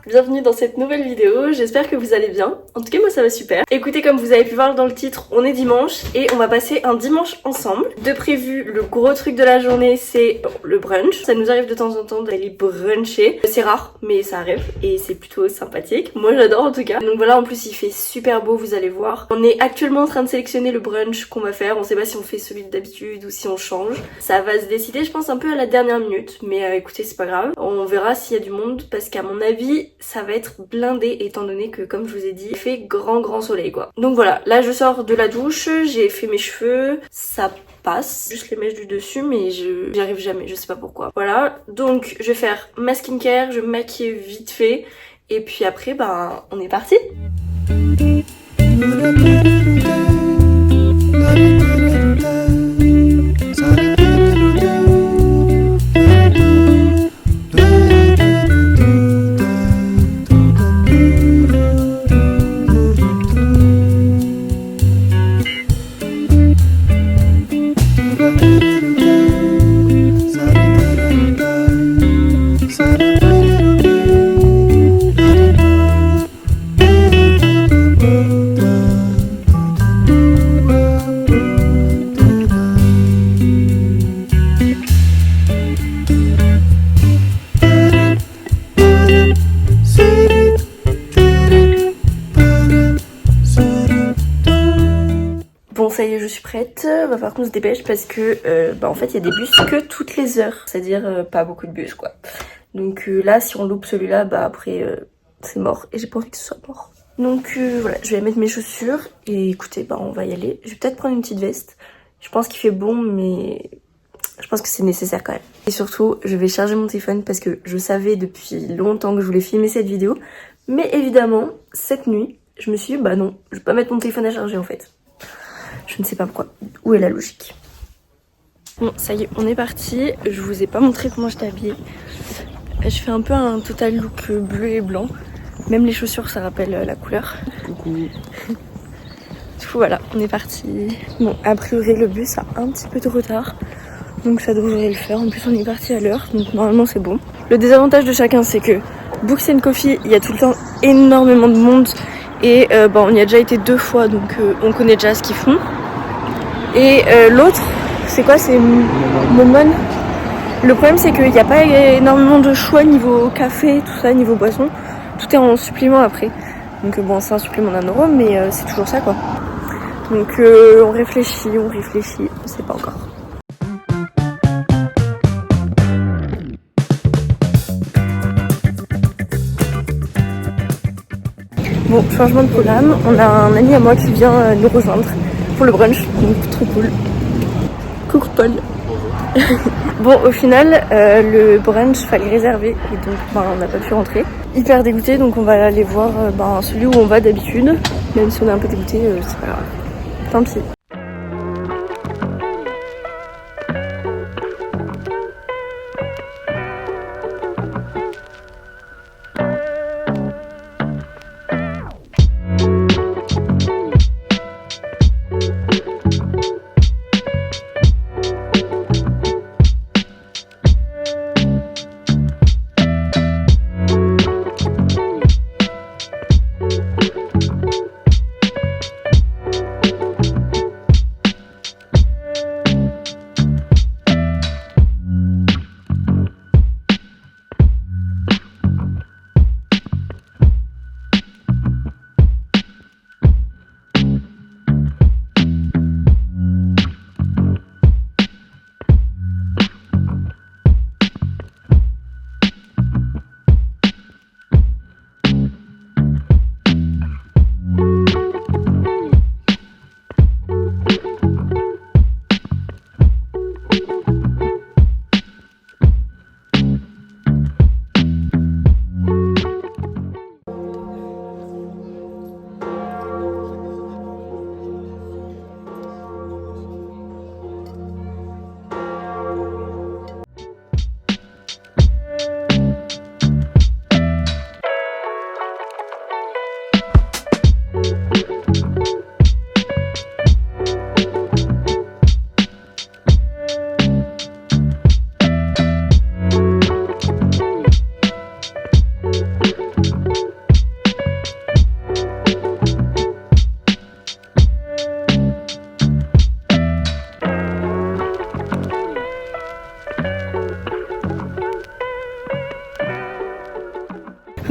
Bienvenue dans cette nouvelle vidéo, j'espère que vous allez bien. En tout cas moi ça va super. Écoutez, comme vous avez pu voir dans le titre, on est dimanche et on va passer un dimanche ensemble. De prévu, le gros truc de la journée c'est le brunch. Ça nous arrive de temps en temps d'aller bruncher. C'est rare mais ça arrive et c'est plutôt sympathique. Moi j'adore en tout cas. Donc voilà, en plus il fait super beau, vous allez voir. On est actuellement en train de sélectionner le brunch qu'on va faire. On sait pas si on fait celui d'habitude ou si on change. Ça va se décider je pense un peu à la dernière minute. Mais écoutez, c'est pas grave. On verra s'il y a du monde parce qu'à mon avis ça va être blindé étant donné que comme je vous ai dit il fait grand soleil quoi. Donc voilà, là je sors de la douche, j'ai fait mes cheveux, ça passe, juste les mèches du dessus mais j'y arrive jamais, je sais pas pourquoi. Voilà, donc je vais faire ma skincare, je vais me maquiller vite fait et puis après on est parti. Bon ça y est, je suis prête, va falloir qu'on se dépêche parce que en fait il y a des bus que toutes les heures, c'est-à-dire pas beaucoup de bus quoi. Donc là si on loupe celui-là, après c'est mort et j'ai pas envie que ce soit mort. Donc voilà, je vais mettre mes chaussures et écoutez, on va y aller. Je vais peut-être prendre une petite veste, je pense qu'il fait bon mais je pense que c'est nécessaire quand même. Et surtout je vais charger mon téléphone parce que je savais depuis longtemps que je voulais filmer cette vidéo. Mais évidemment cette nuit je me suis dit non, je vais pas mettre mon téléphone à charger en fait. Je ne sais pas pourquoi. Où est la logique? Bon, ça y est, on est parti. Je vous ai pas montré comment j'étais habillée. Je fais un peu un total look bleu et blanc. Même les chaussures, ça rappelle la couleur. Coucou. Du coup, voilà, on est parti. Bon, a priori, le bus a un petit peu de retard. Donc ça devrait le faire. En plus, on est parti à l'heure. Donc normalement, c'est bon. Le désavantage de chacun, c'est que Books & Coffee, il y a tout le temps énormément de monde. Et on y a déjà été 2 fois, donc on connaît déjà ce qu'ils font. Et l'autre, c'est quoi? C'est Momon. Le problème c'est qu'il n'y a pas énormément de choix niveau café, tout ça, niveau boisson. Tout est en supplément après. Donc c'est un supplément d'1€, mais c'est toujours ça quoi. Donc on réfléchit, on sait pas encore. Bon, changement de programme, on a un ami à moi qui vient nous rejoindre pour le brunch, donc trop cool. Coucou Paul. Bon, au final, le brunch fallait réserver et donc on n'a pas pu rentrer. Hyper dégoûté, donc on va aller voir celui où on va d'habitude, même si on est un peu dégoûté, c'est pas grave. Tant pis.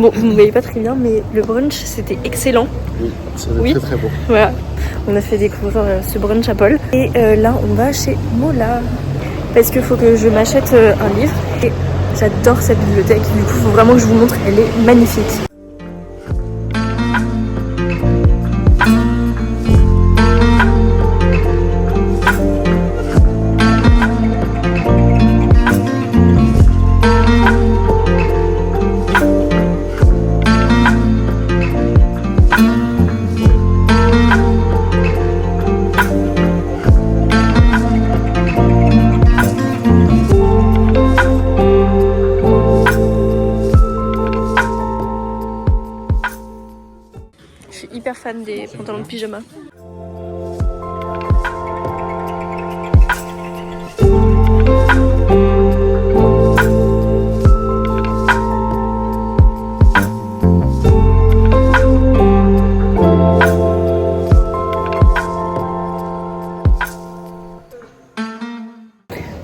Bon, vous ne voyez pas très bien, mais le brunch c'était excellent. Oui, c'était très très bon. Voilà, on a fait découvrir ce brunch à Paul. Et là, on va chez Mola. Parce qu'il faut que je m'achète un livre. Et j'adore cette bibliothèque. Du coup, il faut vraiment que je vous montre. Elle est magnifique. Je suis hyper fan des pantalons de pyjama.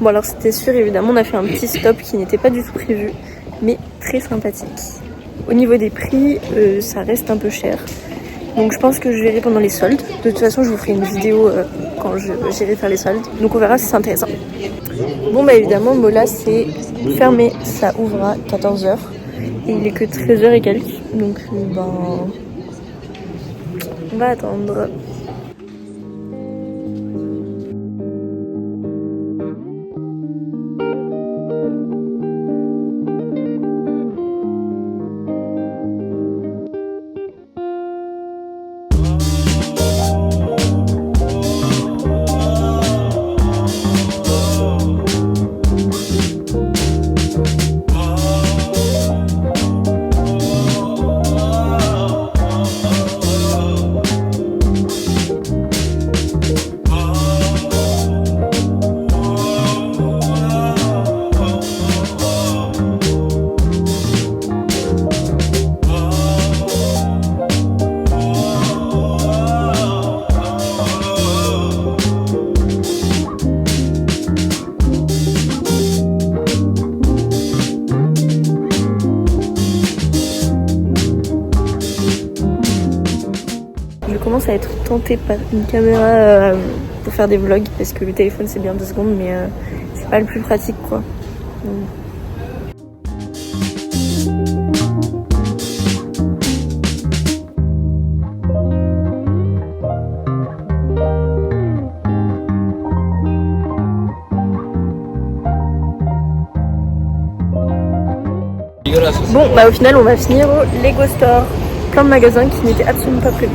Bon alors c'était sûr, évidemment on a fait un petit stop qui n'était pas du tout prévu, mais très sympathique. Au niveau des prix, ça reste un peu cher. Donc je pense que je verrai pendant les soldes. De toute façon je vous ferai une vidéo quand j'irai faire les soldes. Donc on verra si c'est intéressant. Bon bah évidemment Mola c'est fermé, ça ouvre à 14h. Et il est que 13h et quelques. Donc ben on va attendre. Je commence à être tentée par une caméra pour faire des vlogs parce que le téléphone c'est bien 2 secondes mais c'est pas le plus pratique quoi. Bon bah au final on va finir au Lego Store. Plein de magasins qui n'étaient absolument pas prévus.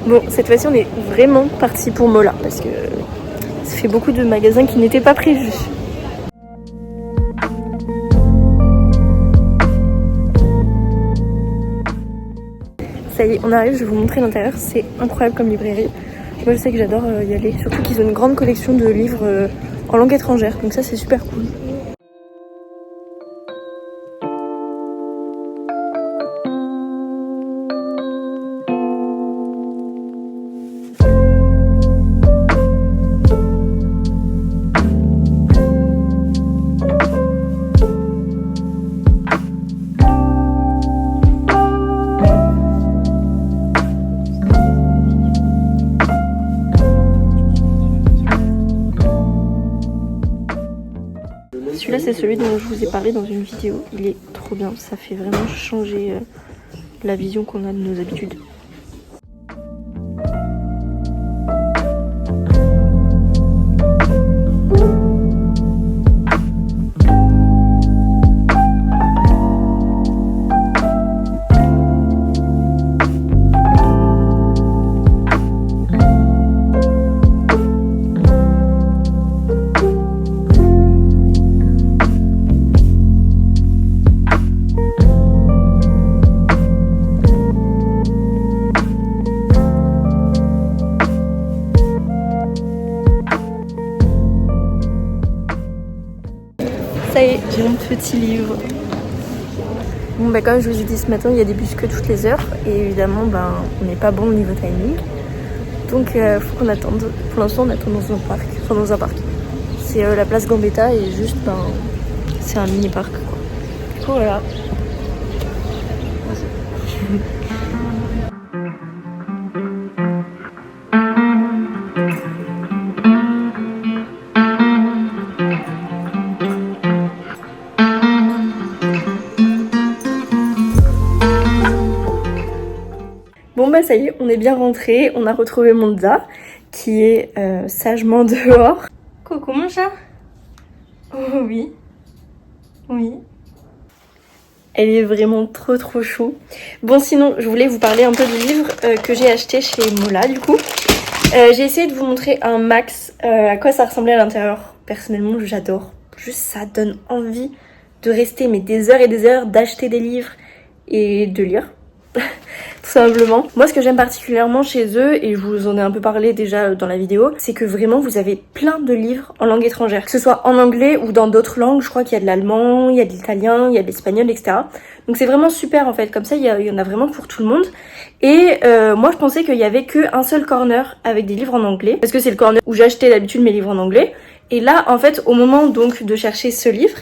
Bon, cette fois-ci on est vraiment parti pour Mola parce que ça fait beaucoup de magasins qui n'étaient pas prévus. Ça y est, on arrive, je vais vous montrer l'intérieur, c'est incroyable comme librairie. Moi je sais que j'adore y aller, surtout qu'ils ont une grande collection de livres en langue étrangère, donc ça c'est super cool. Celui-là c'est celui dont je vous ai parlé dans une vidéo, il est trop bien, ça fait vraiment changer la vision qu'on a de nos habitudes. petit livre. Bon bah comme je vous ai dit ce matin, il y a des bus que toutes les heures et évidemment on n'est pas bon au niveau timing. Donc faut qu'on attende. Pour l'instant on attend dans un parc. Enfin dans un parc. C'est la place Gambetta et juste c'est un mini parc quoi. Du coup voilà. Bon bah ça y est, on est bien rentré, on a retrouvé Monza qui est sagement dehors. Coucou mon chat. Oh oui. Oui. Elle est vraiment trop chou. Bon sinon, je voulais vous parler un peu du livre que j'ai acheté chez Mola du coup. J'ai essayé de vous montrer un max à quoi ça ressemblait à l'intérieur. Personnellement, j'adore. Juste ça donne envie de rester mais des heures et des heures, d'acheter des livres et de lire. Tout simplement. Moi ce que j'aime particulièrement chez eux, et je vous en ai un peu parlé déjà dans la vidéo, c'est que vraiment vous avez plein de livres en langue étrangère. Que ce soit en anglais ou dans d'autres langues, je crois qu'il y a de l'allemand, il y a de l'italien, il y a de l'espagnol, etc. Donc c'est vraiment super en fait, comme ça il y en a vraiment pour tout le monde. Et moi je pensais qu'il y avait qu'un seul corner avec des livres en anglais, parce que c'est le corner où j'achetais d'habitude mes livres en anglais. Et là en fait au moment donc de chercher ce livre,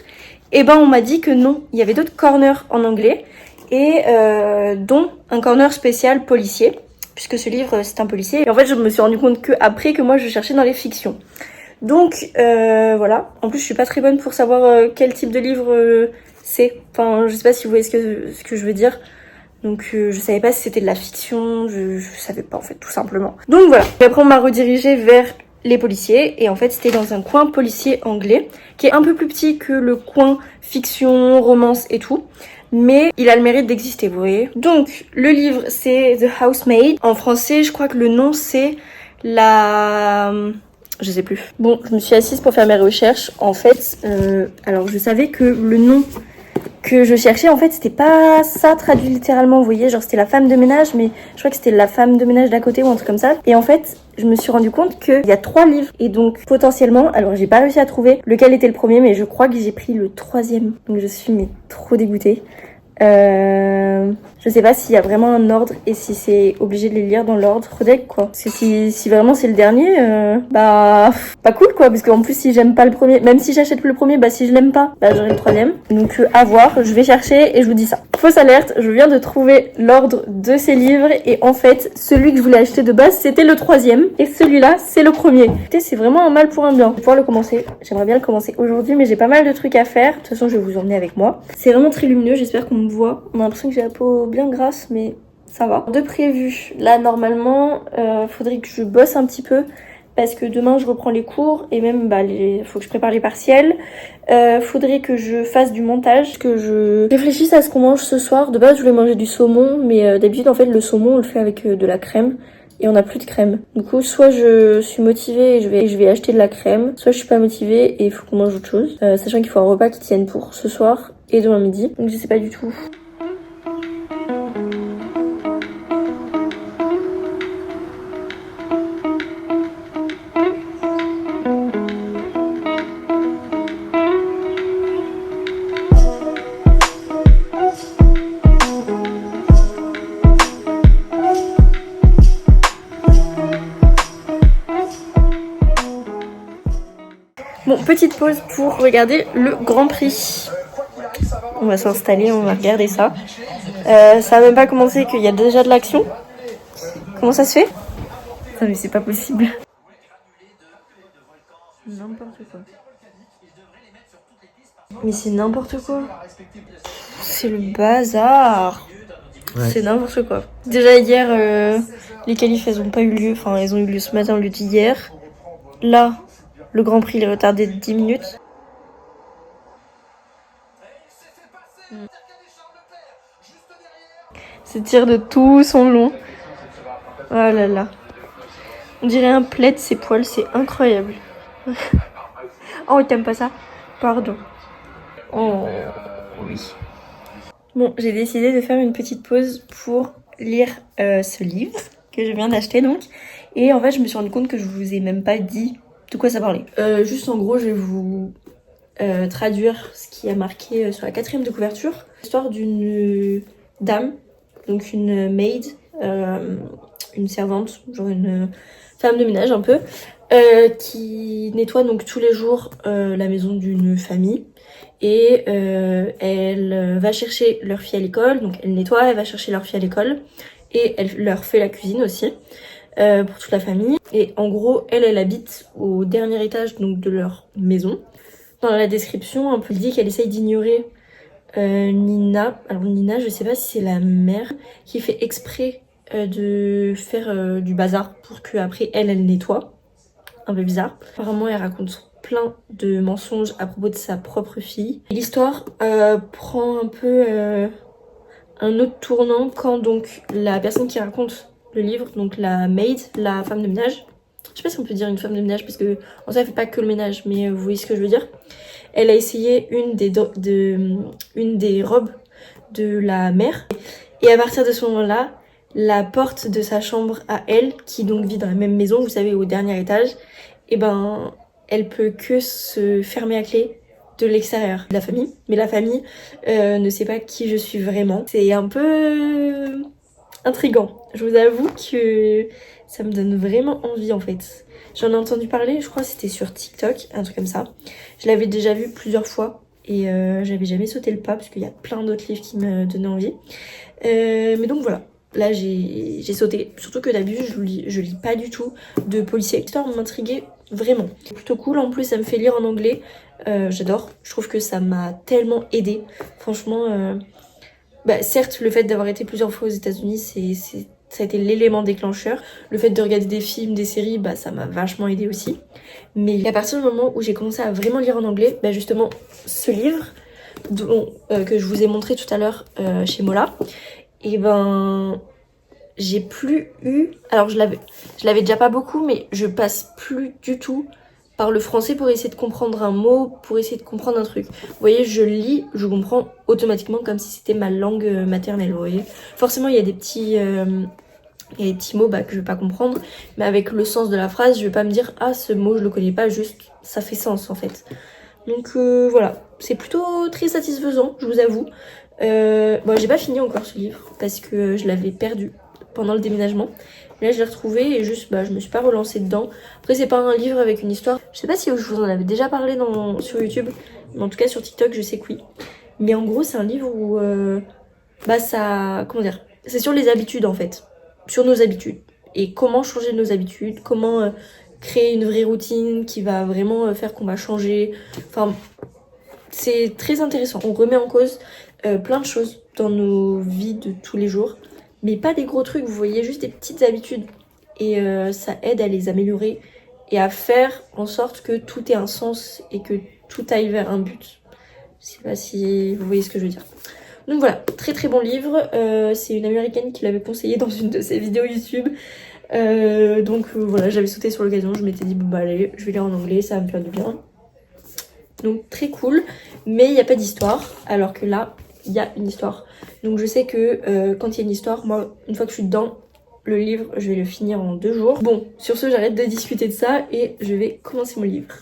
on m'a dit que non, il y avait d'autres corners en anglais. Et dont un corner spécial policier, puisque ce livre c'est un policier. Et en fait je me suis rendu compte que après que moi je cherchais dans les fictions. Donc voilà, en plus je suis pas très bonne pour savoir quel type de livre c'est. Enfin je sais pas si vous voyez ce que je veux dire. Donc je savais pas si c'était de la fiction, je savais pas en fait tout simplement. Donc voilà, et après on m'a redirigée vers les policiers et en fait c'était dans un coin policier anglais qui est un peu plus petit que le coin fiction, romance et tout. Mais il a le mérite d'exister, vous voyez. Donc, le livre, c'est The Housemaid. En français, je crois que le nom, c'est la... Je sais plus. Bon, je me suis assise pour faire mes recherches. En fait, alors je savais que le nom que je cherchais, en fait, c'était pas ça traduit littéralement, vous voyez. Genre, c'était la femme de ménage, mais je crois que c'était la femme de ménage d'à côté ou un truc comme ça. Et en fait, je me suis rendu compte qu'il y a 3 livres. Et donc, potentiellement, alors j'ai pas réussi à trouver lequel était le premier, mais je crois que j'ai pris le 3e. Donc, je suis trop dégoûtée. Je sais pas s'il y a vraiment un ordre et si c'est obligé de les lire dans l'ordre deck quoi. Parce que si vraiment c'est le dernier, pas cool quoi. Parce qu'en plus si j'aime pas le premier, même si j'achète le premier, si je l'aime pas, j'aurai le 3e. Donc à voir, je vais chercher et je vous dis ça. Fausse alerte, je viens de trouver l'ordre de ces livres et en fait celui que je voulais acheter de base c'était le 3e et celui-là c'est le premier. Écoutez, c'est vraiment un mal pour un bien. Je vais pouvoir le commencer, j'aimerais bien le commencer aujourd'hui mais j'ai pas mal de trucs à faire. De toute façon je vais vous emmener avec moi. C'est vraiment très lumineux, j'espère qu'on me voit. On a l'impression que j'ai la peau bien grasse mais ça va. De prévu, là normalement faudrait que je bosse un petit peu parce que demain je reprends les cours et même faut que je prépare les partiels. Faudrait que je fasse du montage, que je réfléchisse à ce qu'on mange ce soir. De base je voulais manger du saumon mais d'habitude en fait le saumon on le fait avec de la crème et on n'a plus de crème. Du coup soit je suis motivée et je vais acheter de la crème, soit je suis pas motivée et il faut qu'on mange autre chose. Sachant qu'il faut un repas qui tienne pour ce soir et demain midi. Donc je sais pas du tout. Bon, petite pause pour regarder le Grand Prix. On va s'installer, on va regarder ça. Ça a même pas commencé qu'il y a déjà de l'action. Comment ça se fait? Non mais c'est pas possible. N'importe quoi. Mais c'est n'importe quoi. C'est le bazar. Ouais. C'est n'importe quoi. Déjà hier, les qualifs elles ont pas eu lieu. Enfin elles ont eu lieu ce matin au lieu d'hier. Là, le Grand Prix il est retardé de 10 minutes. C'est tir de tout son long. Oh là là. On dirait un plaid, ses poils, c'est incroyable. Oh, t'aimes pas ça? Pardon. Oh, oui. Bon, j'ai décidé de faire une petite pause pour lire ce livre que je viens d'acheter donc. Et en fait, je me suis rendu compte que je vous ai même pas dit de quoi ça parlait. Juste en gros, je vais vous traduire ce qui a marqué sur la 4e de couverture. L'histoire d'une dame, donc une maid, une servante, genre une femme de ménage un peu, qui nettoie donc tous les jours la maison d'une famille. Et elle va chercher leur fille à l'école, donc elle nettoie, elle va chercher leur fille à l'école et elle leur fait la cuisine aussi pour toute la famille. Et en gros, elle habite au dernier étage donc de leur maison. Dans la description, un peu dit qu'elle essaye d'ignorer Nina. Alors Nina, je sais pas si c'est la mère qui fait exprès de faire du bazar pour qu'après elle nettoie. Un peu bizarre. Apparemment, elle raconte plein de mensonges à propos de sa propre fille. L'histoire prend un peu un autre tournant quand donc la personne qui raconte le livre, donc la maid, la femme de ménage, je sais pas si on peut dire une femme de ménage parce que en soi elle fait pas que le ménage, mais vous voyez ce que je veux dire. Elle a essayé une des robes de la mère et à partir de ce moment-là, la porte de sa chambre à elle, qui donc vit dans la même maison, vous savez, au dernier étage, et ben elle peut que se fermer à clé de l'extérieur de la famille. Mais la famille ne sait pas qui je suis vraiment. C'est un peu intriguant. Je vous avoue que ça me donne vraiment envie en fait. J'en ai entendu parler, je crois que c'était sur TikTok, un truc comme ça. Je l'avais déjà vu plusieurs fois et j'avais jamais sauté le pas parce qu'il y a plein d'autres livres qui me donnaient envie. Mais donc voilà. Là j'ai sauté, surtout que d'habitude je lis pas du tout de policiers. L'histoire m'intriguait vraiment. C'est plutôt cool, en plus ça me fait lire en anglais, j'adore. Je trouve que ça m'a tellement aidée. Franchement, certes le fait d'avoir été plusieurs fois aux États-Unis ça a été l'élément déclencheur. Le fait de regarder des films, des séries, ça m'a vachement aidée aussi. Mais à partir du moment où j'ai commencé à vraiment lire en anglais, justement ce livre que je vous ai montré tout à l'heure chez Mola, et j'ai plus eu... Alors je l'avais déjà pas beaucoup, mais je passe plus du tout par le français pour essayer de comprendre un mot, pour essayer de comprendre un truc. Vous voyez, je lis, je comprends automatiquement comme si c'était ma langue maternelle, vous voyez. Forcément, il y a des petits mots que je vais pas comprendre, mais avec le sens de la phrase, je vais pas me dire « Ah, ce mot, je le connais pas, juste ça fait sens en fait ». Donc voilà, c'est plutôt très satisfaisant, je vous avoue. J'ai pas fini encore ce livre parce que je l'avais perdu pendant le déménagement. Là je l'ai retrouvé et juste je me suis pas relancée dedans. Après c'est pas un livre avec une histoire. Je sais pas si je vous en avais déjà parlé sur YouTube, mais en tout cas sur TikTok je sais que oui. Mais en gros c'est un livre où comment dire, c'est sur les habitudes en fait, sur nos habitudes et comment changer nos habitudes, comment créer une vraie routine qui va vraiment faire qu'on va changer. Enfin c'est très intéressant. On remet en cause plein de choses dans nos vies de tous les jours. Mais pas des gros trucs, vous voyez, juste des petites habitudes. Et ça aide à les améliorer et à faire en sorte que tout ait un sens et que tout aille vers un but. Je sais pas si vous voyez ce que je veux dire. Donc voilà, très très bon livre. C'est une américaine qui l'avait conseillé dans une de ses vidéos YouTube. Voilà, j'avais sauté sur l'occasion. Je m'étais dit, allez, je vais lire en anglais, ça va me faire du bien. Donc très cool, mais il n'y a pas d'histoire, alors que là, il y a une histoire. Donc je sais que quand il y a une histoire, moi, une fois que je suis dedans, le livre, je vais le finir en 2 jours. Bon, sur ce, j'arrête de discuter de ça et je vais commencer mon livre.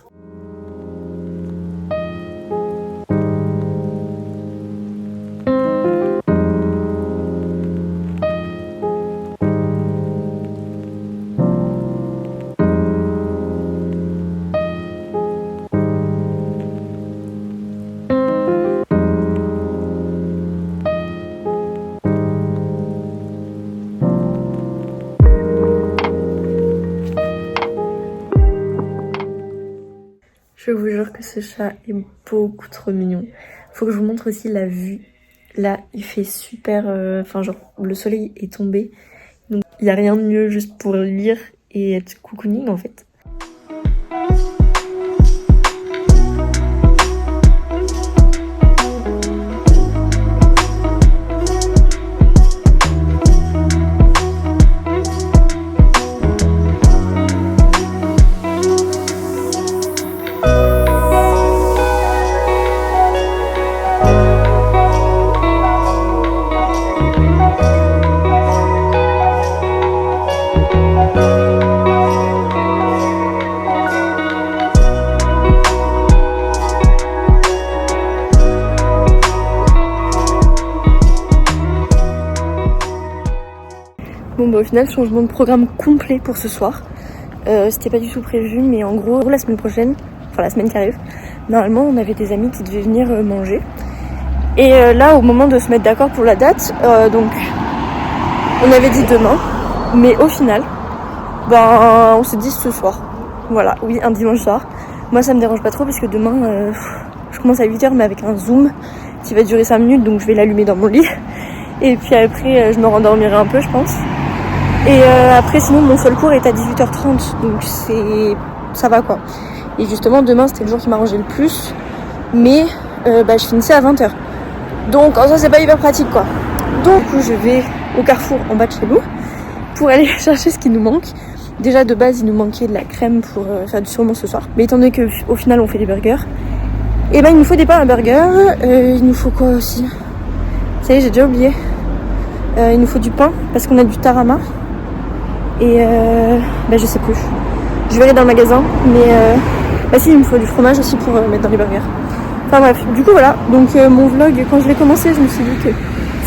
Je vous jure que ce chat est beaucoup trop mignon. Faut que je vous montre aussi la vue. Là, il fait super... le soleil est tombé. Donc, il n'y a rien de mieux juste pour lire et être cocooning en fait. Bon bah au final changement de programme complet pour ce soir. C'était pas du tout prévu mais en gros la semaine prochaine, enfin la semaine qui arrive, normalement on avait des amis qui devaient venir manger. Et là au moment de se mettre d'accord pour la date, donc on avait dit demain, mais au final, ben on s'est dit ce soir. Voilà, oui un dimanche soir. Moi ça me dérange pas trop parce que demain je commence à 8h mais avec un zoom qui va durer 5 minutes donc je vais l'allumer dans mon lit. Et puis après je me rendormirai un peu je pense. Et après sinon mon seul cours est à 18h30 donc ça va quoi. Et justement demain c'était le jour qui m'arrangeait le plus mais je finissais à 20h. Donc en soi c'est pas hyper pratique quoi. Donc je vais au Carrefour en bas de chez nous pour aller chercher ce qui nous manque. Déjà de base il nous manquait de la crème pour faire du saumon ce soir. Mais étant donné qu'au final on fait des burgers, et ben il nous faut des pains à burger. Il nous faut quoi aussi? Ça y est j'ai déjà oublié. Il nous faut du pain parce qu'on a du tarama. Et je sais plus. Je verrai dans le magasin. Mais si il me faut du fromage aussi pour mettre dans les burgers. Enfin bref, du coup voilà. Donc mon vlog quand je l'ai commencé je me suis dit que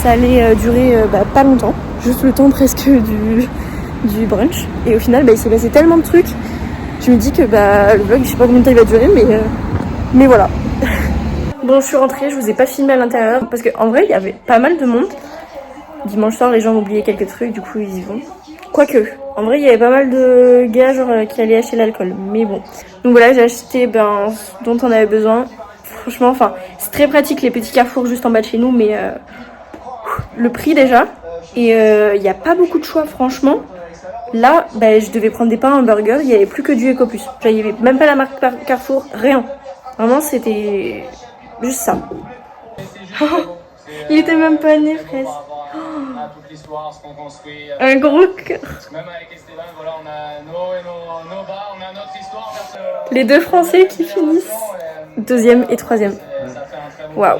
ça allait durer pas longtemps. Juste le temps presque du brunch. Et au final il s'est passé tellement de trucs. Je me dis que le vlog je sais pas combien de temps il va durer mais voilà. Bon je suis rentrée, je vous ai pas filmé à l'intérieur parce qu'en vrai il y avait pas mal de monde. Dimanche soir les gens ont oublié quelques trucs du coup ils y vont. Quoique, en vrai il y avait pas mal de gars qui allaient acheter l'alcool, mais bon. Donc voilà j'ai acheté ce dont on avait besoin. Franchement c'est très pratique les petits carrefours juste en bas de chez nous mais le prix déjà. Et il n'y a pas beaucoup de choix franchement. Là je devais prendre des pains, un burger, il n'y avait plus que du Ecopus. Il n'y avait même pas la marque Carrefour, rien. Vraiment c'était juste ça. Il était même pas né presque. Un gros cœur. Les deux Français qui finissent 2e et 3e. Waouh.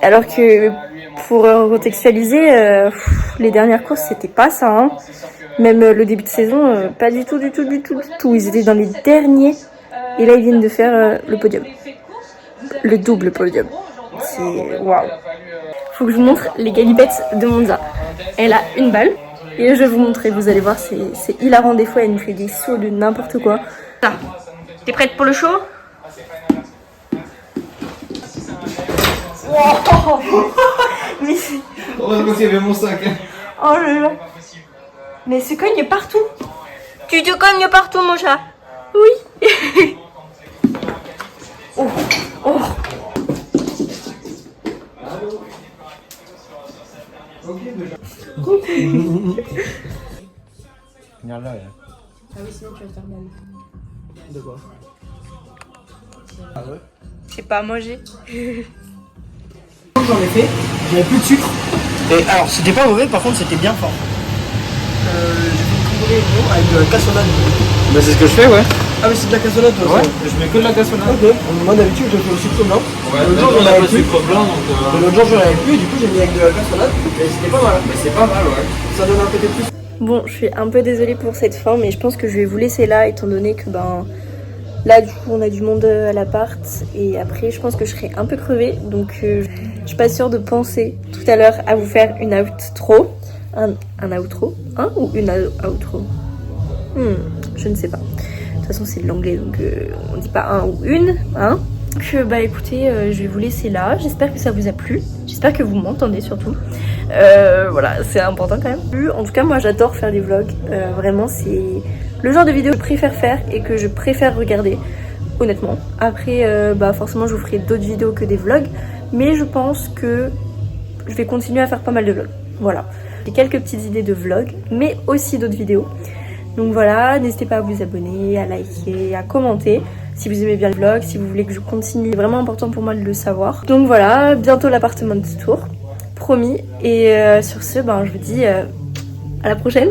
Alors que pour recontextualiser, les dernières courses c'était pas ça. Hein. Même le début de saison, pas du tout. Ils étaient dans les derniers. Et là ils viennent de faire le podium. Le double podium. C'est waouh. Faut que je vous montre les galipettes de Monza. Elle a une balle. Et je vais vous montrer, vous allez voir, c'est hilarant. Des fois, elle nous fait des sauts de n'importe quoi. T'es prête pour le show? Wow. Mais heureusement qu'il y avait mon sac. Oh là là. Mais se cogne partout. Tu te cognes partout, mon chat. Oui. Oh. Regarde là. Ah oui, sinon tu vas te faire mal. De quoi? Ah ouais? C'est pas à manger. J'en ai fait, j'avais plus de sucre. Et alors, c'était pas mauvais, par contre, c'était bien fort. J'ai fait une avec de la cassonade. Bah, c'est ce que je fais, ouais. Ah, mais c'est de la cassonade, toi? Ouais, je mets que de la cassonade. Ok, moi d'habitude, je fais au sucre blanc. Ouais, l'autre jour, j'en avais plus. L'autre jour, j'en avais plus, et du coup, j'ai mis avec de la cassonade. Et c'était pas mal. Mais c'est pas mal, ouais. Ça donne un côté plus. Bon, je suis un peu désolée pour cette fin, mais je pense que je vais vous laisser là, étant donné que là du coup on a du monde à l'appart et après je pense que je serai un peu crevée, donc je suis pas sûre de penser tout à l'heure à vous faire une outro, un outro, ou une outro, je ne sais pas. De toute façon c'est de l'anglais donc on dit pas un ou une, hein. Donc écoutez, je vais vous laisser là. J'espère que ça vous a plu. J'espère que vous m'entendez surtout. Voilà, c'est important quand même. En tout cas, moi j'adore faire des vlogs. Vraiment, c'est le genre de vidéo que je préfère faire et que je préfère regarder, honnêtement. Après, forcément, je vous ferai d'autres vidéos que des vlogs. Mais je pense que je vais continuer à faire pas mal de vlogs. Voilà. J'ai quelques petites idées de vlogs, mais aussi d'autres vidéos. Donc voilà, n'hésitez pas à vous abonner, à liker, à commenter. Si vous aimez bien le vlog, si vous voulez que je continue, c'est vraiment important pour moi de le savoir. Donc voilà, bientôt l'appartement de tour, promis. Et sur ce, je vous dis à la prochaine.